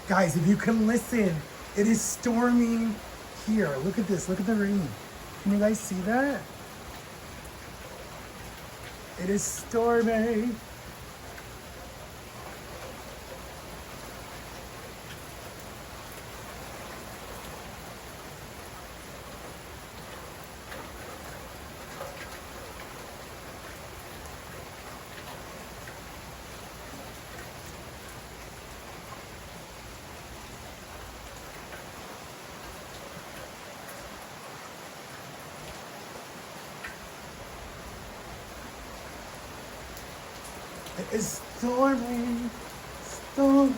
Guys, if you can listen, it is storming here. Look at this. Look at the rain. Can you guys see that? It is storming. It is storming. Storming.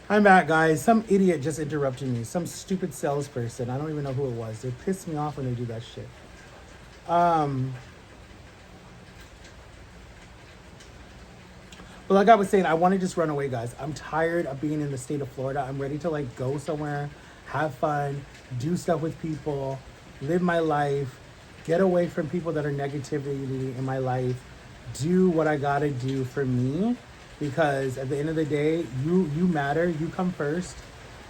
I'm back, guys. Some idiot just interrupted me. Some stupid salesperson. I don't even know who it was. They piss me off when they do that shit. Um, but like I was saying, I want to just run away, guys. I'm tired of being in the state of Florida. I'm ready to like go somewhere, have fun, do stuff with people, live my life, get away from people that are negativity in my life, do what I gotta do for me. Because at the end of the day, you matter. You come first.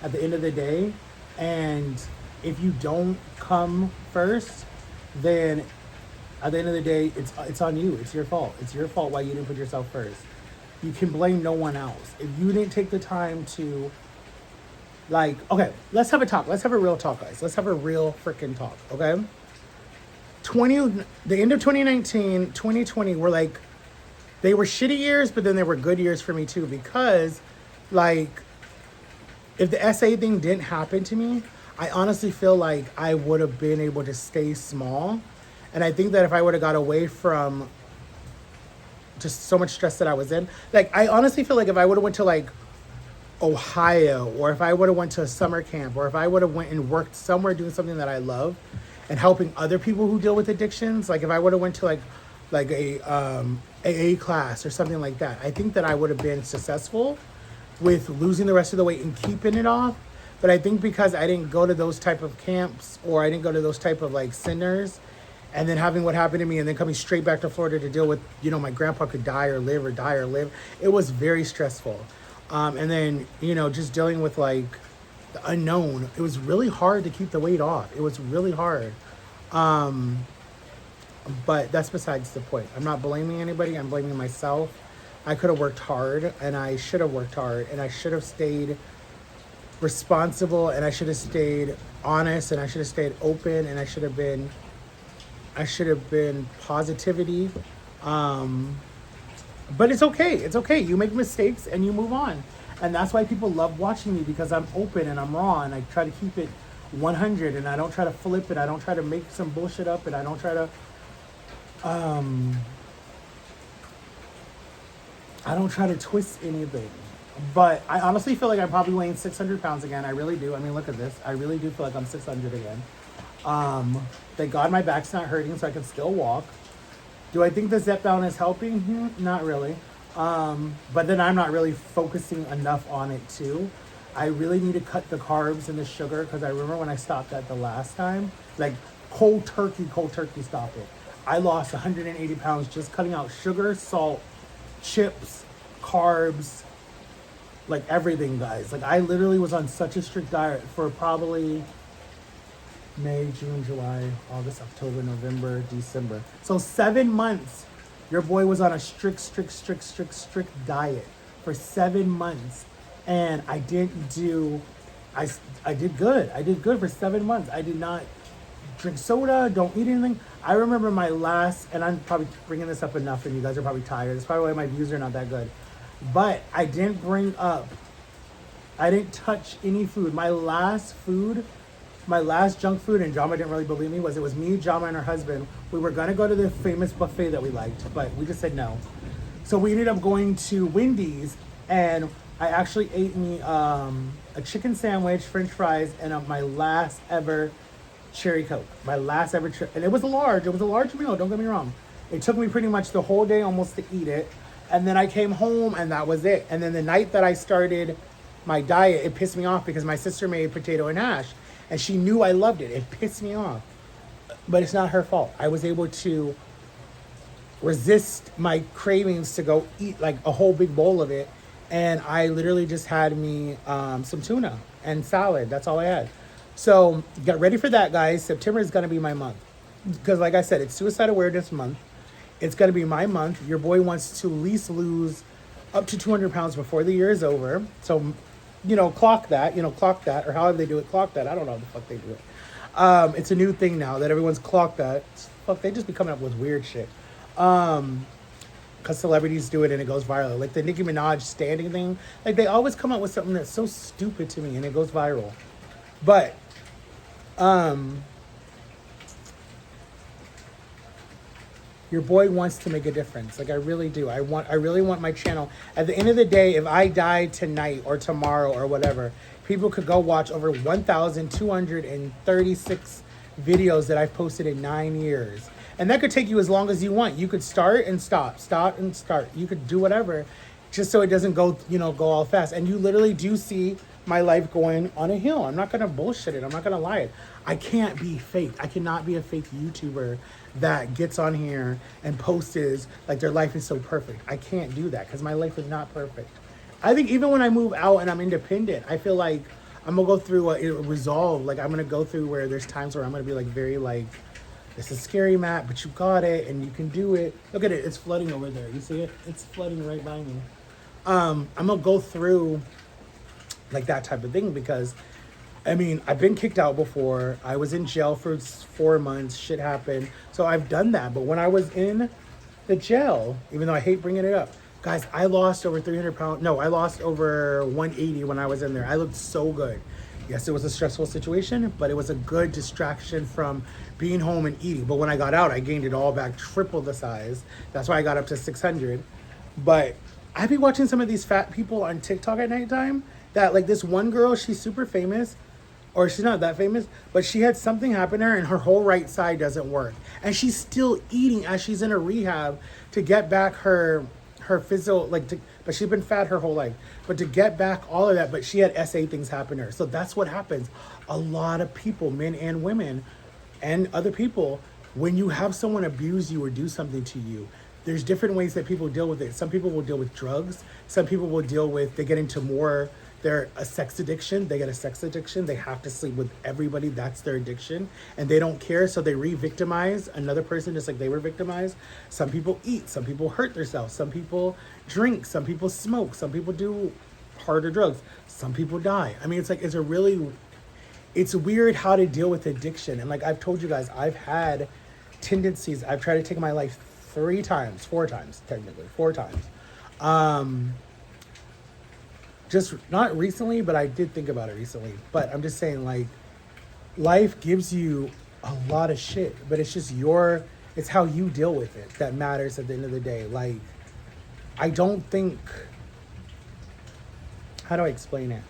At the end of the day, and if you don't come first, then at the end of the day, it's on you. It's your fault. It's your fault why you didn't put yourself first. You can blame no one else. If you didn't take the time to, like, okay, let's have a talk. Let's have a real talk, guys. Let's have a real freaking talk, okay? 20, the end of 2019, 2020 were like, they were shitty years, but then they were good years for me too, because like, if the SA thing didn't happen to me, I honestly feel like I would have been able to stay small. And I think that if I would have got away from just so much stress that I was in, like, I honestly feel like if I would have went to like Ohio, or if I would have went to a summer camp, or if I would have went and worked somewhere doing something that I love and helping other people who deal with addictions, like if I would have went to like a AA class or something like that, I think that I would have been successful with losing the rest of the weight and keeping it off. But I think because I didn't go to those type of camps, or I didn't go to those type of like centers, and then having what happened to me and then coming straight back to Florida to deal with, my grandpa could die or live or die or live. It was very stressful. And then, just dealing with like the unknown, it was really hard to keep the weight off. It was really hard. But that's besides the point. I'm not blaming anybody. I'm blaming myself. I could have worked hard, and I should have worked hard, and I should have stayed responsible, and I should have stayed honest, and I should have stayed open, and I should have been positivity. But it's okay. It's okay. You make mistakes and you move on. And that's why people love watching me, because I'm open and I'm raw, and I try to keep it 100, and I don't try to flip it. I don't try to make some bullshit up, and I don't try to twist anything. But I honestly feel like I'm probably weighing 600 pounds again. I really do. I mean, look at this. I really do feel like I'm 600 again. Thank God my back's not hurting, so I can still walk. Do I think the Zepbound is helping? Not really. But then I'm not really focusing enough on it too. I really need to cut the carbs and the sugar, because I remember when I stopped that the last time, like cold turkey stop it. I lost 180 pounds just cutting out sugar, salt, chips, carbs, like everything, guys. Like I literally was on such a strict diet for probably May, June, July, August, October, November, December. So 7 months, your boy was on a strict diet for 7 months. And I did good. I did good for 7 months. I did not drink soda, don't eat anything. I remember my last, and I'm probably bringing this up enough, and you guys are probably tired. That's probably why my views are not that good. But I didn't touch any food. My last junk food, and Jama didn't really believe me, it was me, Jama, and her husband. We were gonna go to the famous buffet that we liked, but we just said no. So we ended up going to Wendy's, and I actually ate me a chicken sandwich, French fries, and my last ever cherry Coke. And it was a large. It was a large meal. Don't get me wrong. It took me pretty much the whole day almost to eat it, and then I came home, and that was it. And then the night that I started my diet, it pissed me off because my sister made potato and hash, and she knew I loved it. It pissed me off, but it's not her fault. I was able to resist my cravings to go eat like a whole big bowl of it, and I literally just had me some tuna and salad. That's all I had. So get ready for that, guys. September is gonna be my month because, like I said, it's Suicide Awareness Month. It's gonna be my month. Your boy wants to at least lose up to 200 pounds before the year is over. So, clock that, or however they do it, clock that. I don't know how the fuck they do it. It's a new thing now that everyone's clocked that. Fuck, they just be coming up with weird shit. Because celebrities do it and it goes viral. Like the Nicki Minaj standing thing. Like they always come up with something that's so stupid to me and it goes viral. But, your boy wants to make a difference. Like I really do. I really want my channel. At the end of the day, if I die tonight or tomorrow or whatever, people could go watch over 1,236 videos that I've posted in 9 years. And that could take you as long as you want. You could start and stop and start. You could do whatever, just so it doesn't go all fast. And you literally do see my life going on a hill. I'm not gonna bullshit it. I'm not gonna lie it. I can't be fake. I cannot be a fake YouTuber that gets on here and posts like their life is so perfect. I can't do that because my life is not perfect. I think even when I move out and I'm independent, I feel like I'm gonna go through a resolve. Like I'm gonna go through where there's times where I'm gonna be like very like, this is scary, Matt, but you got it and you can do it. Look at it, it's flooding over there. You see it? It's flooding right by me. I'm gonna go through like that type of thing because I've been kicked out before. I was in jail for 4 months. Shit happened. So I've done that. But when I was in the jail, even though I hate bringing it up, guys, I lost over 300 pounds. No, I lost over 180 when I was in there. I looked so good. Yes, it was a stressful situation, but it was a good distraction from being home and eating. But when I got out, I gained it all back, triple the size. That's why I got up to 600. But I'd be watching some of these fat people on TikTok at nighttime that like this one girl, she's super famous. Or she's not that famous, but she had something happen to her and her whole right side doesn't work. And she's still eating as she's in a rehab to get back her physical, but she's been fat her whole life. But to get back all of that, but she had SA things happen to her. So that's what happens. A lot of people, men and women and other people, when you have someone abuse you or do something to you, there's different ways that people deal with it. Some people will deal with drugs. Some people will deal with, they get into more, they're a sex addiction. They get a sex addiction. They have to sleep with everybody. That's their addiction. And they don't care. So they re-victimize another person just like they were victimized. Some people eat. Some people hurt themselves. Some people drink. Some people smoke. Some people do harder drugs. Some people die. It's weird how to deal with addiction. And like I've told you guys, I've had tendencies. I've tried to take my life 4 times, technically, 4 times. Just not recently, but I did think about it recently. But I'm just saying, like, life gives you a lot of shit, but it's just it's how you deal with it that matters at the end of the day. Like, I don't think, how do I explain it?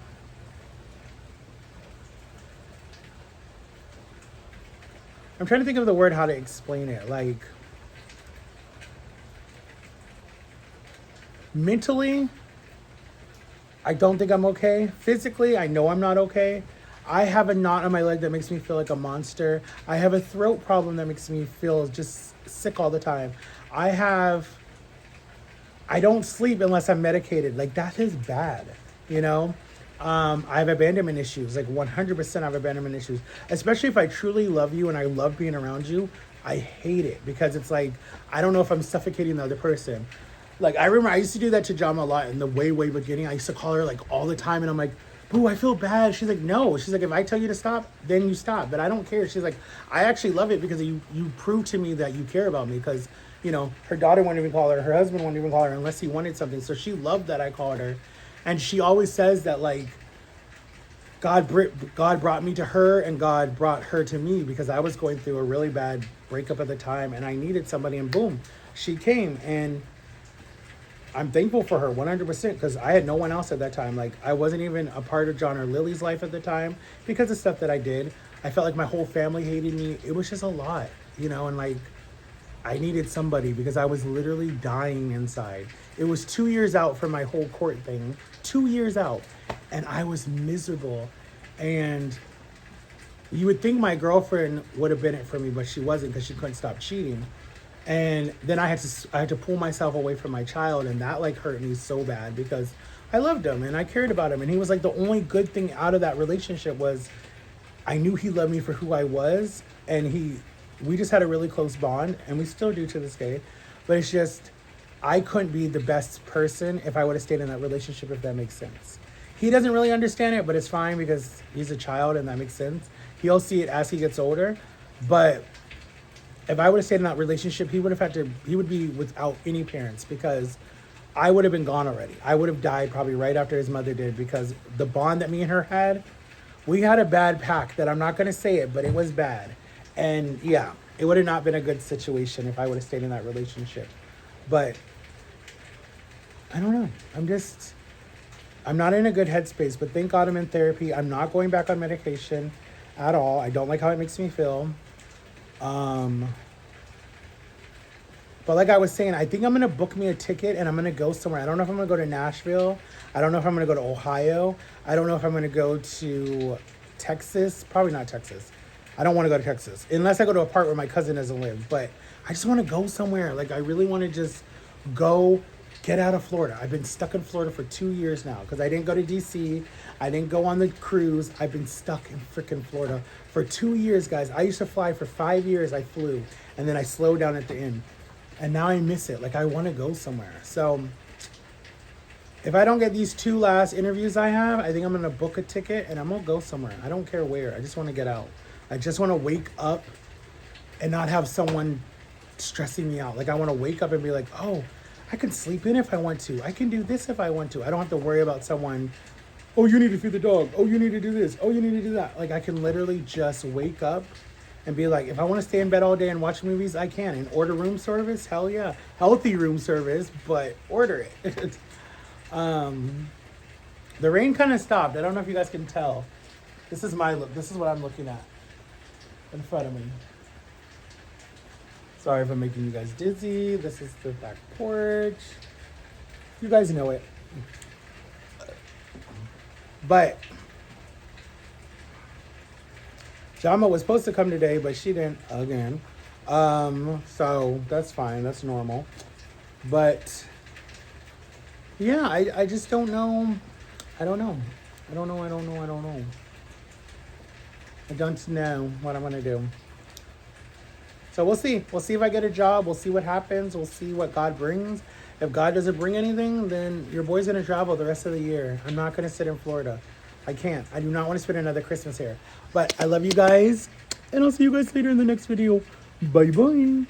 I'm trying to think of the word how to explain it. Like, mentally, I don't think I'm okay. Physically, I know I'm not okay. I have a knot on my leg that makes me feel like a monster. I have a throat problem that makes me feel just sick all the time. I don't sleep unless I'm medicated. Like, that is bad, I have abandonment issues, like 100% I have abandonment issues. Especially if I truly love you and I love being around you, I hate it because it's like, I don't know if I'm suffocating the other person. Like, I remember I used to do that to Jama a lot in the way beginning. I used to call her like all the time and I'm like, "Ooh, I feel bad." She's like, "No." She's like, "If I tell you to stop, then you stop. But I don't care." She's like, "I actually love it because you prove to me that you care about me." Because, you know, her daughter wouldn't even call her husband wouldn't even call her unless he wanted something. So she loved that I called her. And she always says that, like, God brought me to her and God brought her to me because I was going through a really bad breakup at the time and I needed somebody, and boom, she came. And I'm thankful for her 100% because I had no one else at that time. Like, I wasn't even a part of John or Lily's life at the time because of stuff that I did. I felt like my whole family hated me. It was just a lot, you know, and like, I needed somebody because I was literally dying inside. It was 2 years out from my whole court thing, 2 years out, and I was miserable. And you would think my girlfriend would have been it for me, but she wasn't because she couldn't stop cheating. And then I had to pull myself away from my child, and that like hurt me so bad because I loved him and I cared about him, and he was like the only good thing out of that relationship was I knew he loved me for who I was, and we just had a really close bond, and we still do to this day. But it's just, I couldn't be the best person if I would have stayed in that relationship, if that makes sense. He doesn't really understand it, but it's fine because he's a child and that makes sense. He'll see it as he gets older. But if I would have stayed in that relationship, he would be without any parents because I would have been gone already. I would have died probably right after his mother did because the bond that me and her had, we had a bad pact that I'm not going to say it, but it was bad. And yeah, it would have not been a good situation if I would have stayed in that relationship. But I don't know. I'm not in a good headspace, but thank God I'm in therapy. I'm not going back on medication at all. I don't like how it makes me feel. But like I was saying, I think I'm going to book me a ticket and I'm going to go somewhere. I don't know if I'm going to go to Nashville. I don't know if I'm going to go to Ohio. I don't know if I'm going to go to Texas. Probably not Texas. I don't want to go to Texas unless I go to a part where my cousin doesn't live. But I just want to go somewhere. Like, I really want to just go get out of Florida. I've been stuck in Florida for 2 years now because I didn't go to DC. I didn't go on the cruise. I've been stuck in freaking Florida for 2 years, guys. I used to fly for 5 years. I flew and then I slowed down at the end. And now I miss it. Like, I want to go somewhere. So if I don't get these 2 last interviews I have, I think I'm going to book a ticket and I'm going to go somewhere. I don't care where. I just want to get out. I just want to wake up and not have someone stressing me out. Like, I want to wake up and be like, oh, I can sleep in if I want to. I can do this if I want to. I don't have to worry about someone, oh, you need to feed the dog. Oh, you need to do this. Oh, you need to do that. Like, I can literally just wake up and be like, if I want to stay in bed all day and watch movies, I can. And order room service, hell yeah. Healthy room service, but order it. The rain kind of stopped. I don't know if you guys can tell. This is my look. This is what I'm looking at in front of me. Sorry if I'm making you guys dizzy. This is the back porch. You guys know it. But Jama was supposed to come today, but she didn't again. So that's fine. That's normal. But yeah, I just don't know. I don't know. I don't know what I'm going to do. So we'll see. We'll see if I get a job. We'll see what happens. We'll see what God brings. If God doesn't bring anything, then your boy's going to travel the rest of the year. I'm not going to sit in Florida. I can't. I do not want to spend another Christmas here. But I love you guys. And I'll see you guys later in the next video. Bye-bye.